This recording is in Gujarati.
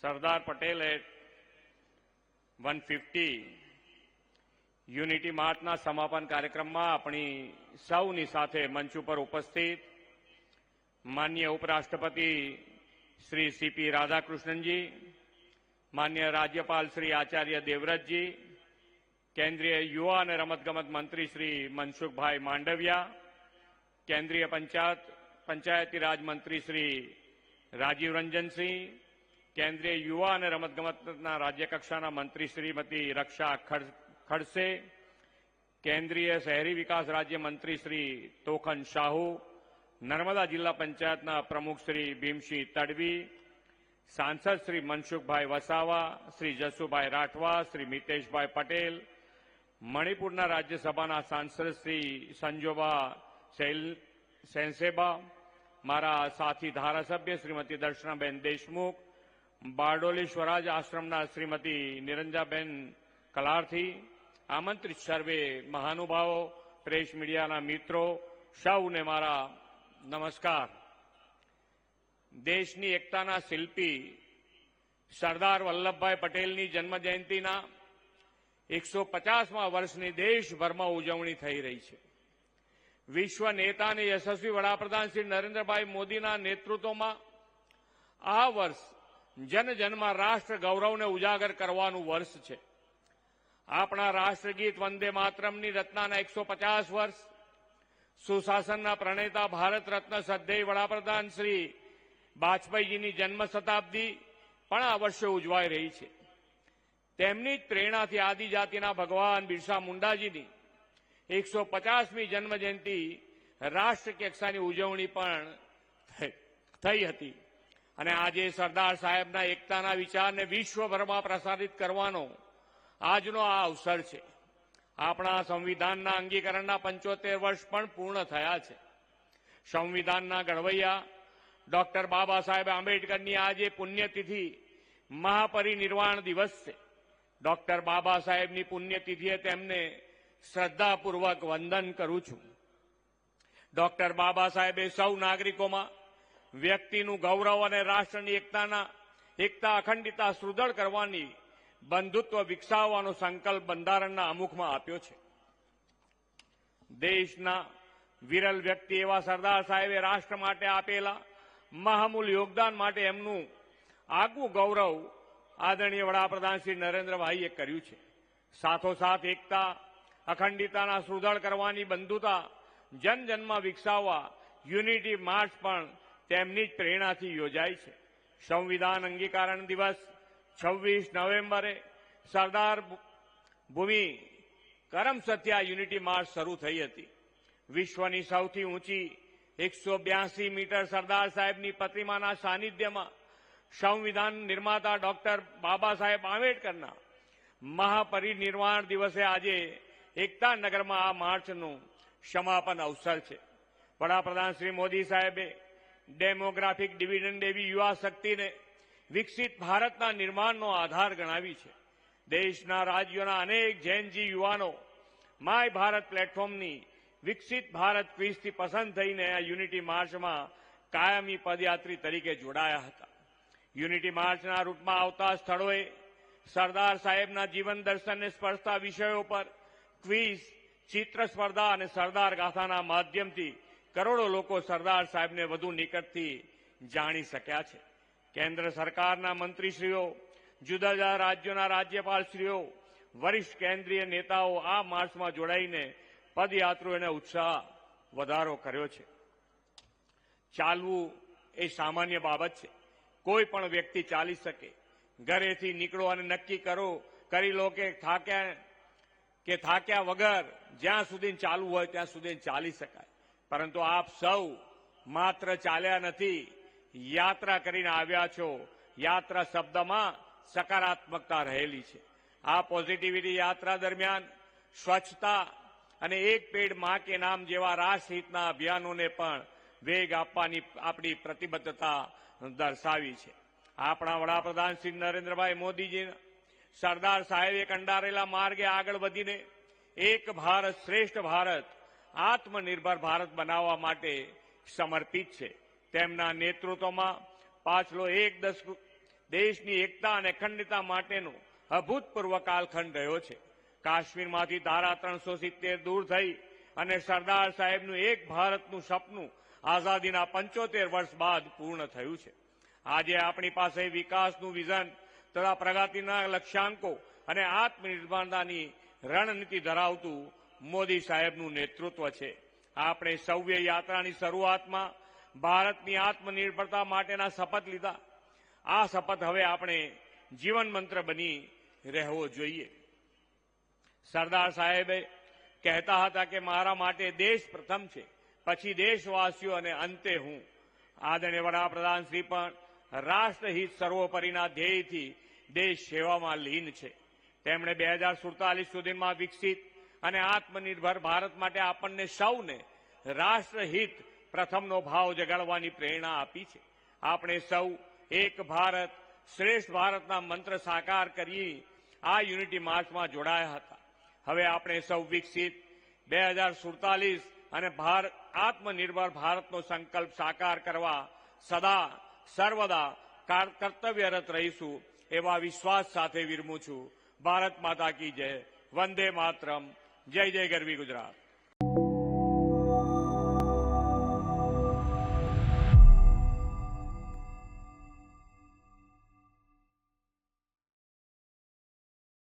સરદાર પટેલ એટ 150 યુનિટી માર્ચના સમાપન કાર્યક્રમમાં આપણી સૌની સાથે મંચ ઉપર ઉપસ્થિત માનનીય ઉપરાષ્ટ્રપતિ શ્રી સીપી રાધાકૃષ્ણનજી, માનનીય રાજ્યપાલ શ્રી આચાર્ય દેવવ્રતજી, કેન્દ્રીય યુવા અને રમતગમત મંત્રી શ્રી મનસુખભાઈ માંડવિયા, કેન્દ્રીય પંચાયતી રાજ મંત્રી શ્રી રાજીવ રંજનસિંહ, કેન્દ્રીય યુવા અને રમતગમતના રાજ્યકક્ષાના મંત્રી શ્રીમતી રક્ષા ખડસે, કેન્દ્રીય શહેરી વિકાસ રાજ્ય મંત્રી શ્રી તોખન શાહુ, નર્મદા જિલ્લા પંચાયતના પ્રમુખ શ્રી ભીમસિંહ તડવી, સાંસદ શ્રી મનસુખભાઈ વસાવા, શ્રી જસુભાઈ રાઠવા, શ્રી મિતેશભાઈ પટેલ, મણિપુરના રાજ્યસભાના સાંસદ શ્રી સંજોબા સેનસેબા, મારા સાથી ધારાસભ્ય શ્રીમતી દર્શનાબેન દેશમુખ, બારડોલી સ્વરાજ આશ્રમના શ્રીમતી નિરંજાબેન કલારથી, આમંત્રિત સર્વે મહાનુભાવો, પ્રેસ મીડિયાના મિત્રો, સૌને મારા નમસ્કાર. દેશની એકતાના શિલ્પી સરદાર વલ્લભભાઈ પટેલની જન્મજયંતિના 150મા વર્ષની દેશભરમાં ઉજવણી થઈ રહી છે. વિશ્વ નેતા અને યશસ્વી વડાપ્રધાન શ્રી નરેન્દ્રભાઈ મોદીના નેતૃત્વમાં આ વર્ષ જનજનમાં રાષ્ટ્ર ગૌરવને ઉજાગર કરવાનું વર્ષ છે. આપણા રાષ્ટ્રગીત વંદે માતરમની રચનાના 150 વર્ષ, સુશાસનના પ્રણેતા ભારત રત્ન શ્રદ્ધેય વડાપ્રધાન શ્રી વાજપેયીજીની જન્મ શતાબ્દી પણ આ વર્ષે ઉજવાઈ રહી છે. તેમની જ પ્રેરણાથી આદિજાતિના ભગવાન બિરસા મુંડાજીની 150મી જન્મજયંતિ રાષ્ટ્ર કક્ષાની ઉજવણી પણ થઈ હતી અને આજે સરદાર સાહેબના એકતાના વિચારને વિશ્વભરમાં પ્રસારિત કરવાનો આજનો આ અવસર છે. આપણા સંવિધાનના અંગીકરણના 75 વર્ષ પણ પૂર્ણ થયા છે. સંવિધાનના ઘડવૈયા ડોક્ટર બાબા સાહેબ આંબેડકરની આજે પુણ્યતિથિ મહાપરિનિર્વાણ દિવસ છે. ડોક્ટર બાબા સાહેબની પુણ્યતિથિએ તેમને શ્રદ્ધાપૂર્વક વંદન કરું છું. ડોક્ટર બાબા સાહેબે સૌ નાગરિકોમાં વ્યક્તિનું ગૌરવ અને રાષ્ટ્રની એકતા અખંડિતતા સુદૃઢ કરવાની, બંધુત્વ વિકસાવવાનો સંકલ્પ બંધારણના આમુખમાં આપ્યો છે. દેશના વિરલ વ્યક્તિ એવા સરદાર સાહેબે રાષ્ટ્ર માટે આપેલા મહામૂલ્ય યોગદાન માટે એમનું આગવું ગૌરવ આદરણીય વડાપ્રધાન શ્રી નરેન્દ્રભાઈએ કર્યું છે. સાથોસાથ એકતા અખંડિતતાના સુદૃઢ કરવાની, બંધુતા જનજનમાં વિકસાવવા યુનિટી માર્ચ પણ તેમની જ પ્રેરણાથી યોજાય છે. સંવિધાન અંગીકરણ દિવસ 26 નવેમ્બરે સરદાર ભૂમિ કરમસદથી યુનિટી માર્ચ શરૂ થઈ હતી. વિશ્વની સૌથી ઊંચી 182 મીટર સરદાર સાહેબની પ્રતિમાના સાનિધ્યમાં સંવિધાન નિર્માતા ડોક્ટર બાબા સાહેબ આંબેડકરના મહાપરિનિર્વાણ દિવસે આજે એકતા નગરમાં આ માર્ચનું સમાપન અવસર છે. વડાપ્રધાન શ્રી મોદી સાહેબે ડેમોગ્રાફિક ડિવિડન્ડ એવી યુવા શક્તિને વિકસિત ભારતના નિર્માણનો આધાર ગણાવી છે. દેશના રાજ્યોના અનેક જૈનજી યુવાનો માય ભારત પ્લેટફોર્મની વિકસિત ભારત ક્વિઝથી પસંદ થઈને આ યુનિટી માર્ચમાં કાયમી પદયાત્રી તરીકે જોડાયા હતા. યુનિટી માર્ચના રૂટમાં આવતા સ્થળોએ સરદાર સાહેબના જીવન દર્શનને સ્પર્શતા વિષયો પર ક્વિઝ, ચિત્ર સ્પર્ધા અને સરદાર ગાથાના માધ્યમથી કરોડો લોકો સરદાર સાહેબને વધુ નિકટથી જાણી શક્યા છે. કેન્દ્ર સરકારના મંત્રીશ્રીઓ, જુદા જુદા રાજ્યોના રાજ્યપાલશ્રીઓ, વરિષ્ઠ કેન્દ્રીય નેતાઓ આ માર્ચમાં જોડાઈને પદયાત્રીઓને ઉત્સાહ વધારો કર્યો છે. ચાલવું એ સામાન્ય બાબત છે. કોઈ પણ વ્યક્તિ ચાલી શકે. ઘરેથી નીકળો અને નક્કી કરી લો કે થાક્યા વગર જ્યાં સુધી ચાલવું હોય ત્યાં સુધી ચાલી શકાય. પરંતુ આપ સૌ માત્ર ચાલ્યા નથી, યાત્રા કરીને આવ્યા છો. યાત્રા શબ્દમાં સકારાત્મકતા રહેલી છે. આ પોઝિટિવિટી યાત્રા દરમિયાન સ્વચ્છતા અને એક પેડ માં કે નામ જેવા રાષ્ટ્રહિતના અભિયાનોને પણ વેગ આપવાની આપણી પ્રતિબદ્ધતા દર્શાવી છે. આપણા વડાપ્રધાન શ્રી નરેન્દ્રભાઈ મોદીજી સરદાર સાહેબે કંડારેલા માર્ગે આગળ વધીને એક ભારત શ્રેષ્ઠ ભારત, આત્મનિર્ભર ભારત બનાવવા માટે સમર્પિત છે. તેમના નેતૃત્વમાં પાછલો એક દેશની એકતા અને અખંડતા માટેનો અભૂતપૂર્વ કાલખંડ રહ્યો છે. કાશ્મીરમાંથી ધારા 370 દૂર થઈ અને સરદાર સાહેબનું એક ભારતનું સપનું આઝાદીના 75 વર્ષ બાદ પૂર્ણ થયું છે. આજે આપણી પાસે વિકાસનું વિઝન તથા પ્રગતિના લક્ષ્યાંકો અને આત્મનિર્ભરતાની રણનીતિ ધરાવતું મોદી સાહેબનું નેતૃત્વ છે. આપણે સૌએ યાત્રાની શરૂઆતમાં ભારતની આત્મનિર્ભરતા માટેના શપથ લીધા. આ શપથ હવે આપણે જીવન મંત્ર બની રહેવો જોઈએ. સરદાર સાહેબે કહેતા હતા કે મારા માટે દેશ પ્રથમ છે, પછી દેશવાસીઓ અને અંતે હું. આદરણીય વડાપ્રધાન શ્રી પણ રાષ્ટ્રહિત સર્વોપરીના ધ્યેયથી દેશ સેવામાં લીન છે. તેમણે 2047 સુધીમાં વિકસિત અને આત્મનિર્ભર ભારત માટે આપણને સૌને રાષ્ટ્રહિત પ્રથમનો ભાવ જગાડવાની પ્રેરણા આપી છે. આપણે સૌ એક ભારત શ્રેષ્ઠ ભારતના મંત્ર સાકાર કરી આ યુનિટી માર્ચમાં જોડાયા હતા. હવે આપણે સૌ વિકસિત 2047 અને આત્મનિર્ભર ભારતનો સંકલ્પ સાકાર કરવા સદા સર્વદા કર્તવ્યરત રહીશું એવા વિશ્વાસ સાથે વિરમું છું. ભારત માતા કી જય. વંદે માતરમ. જય જય ગરવી ગુજરાત.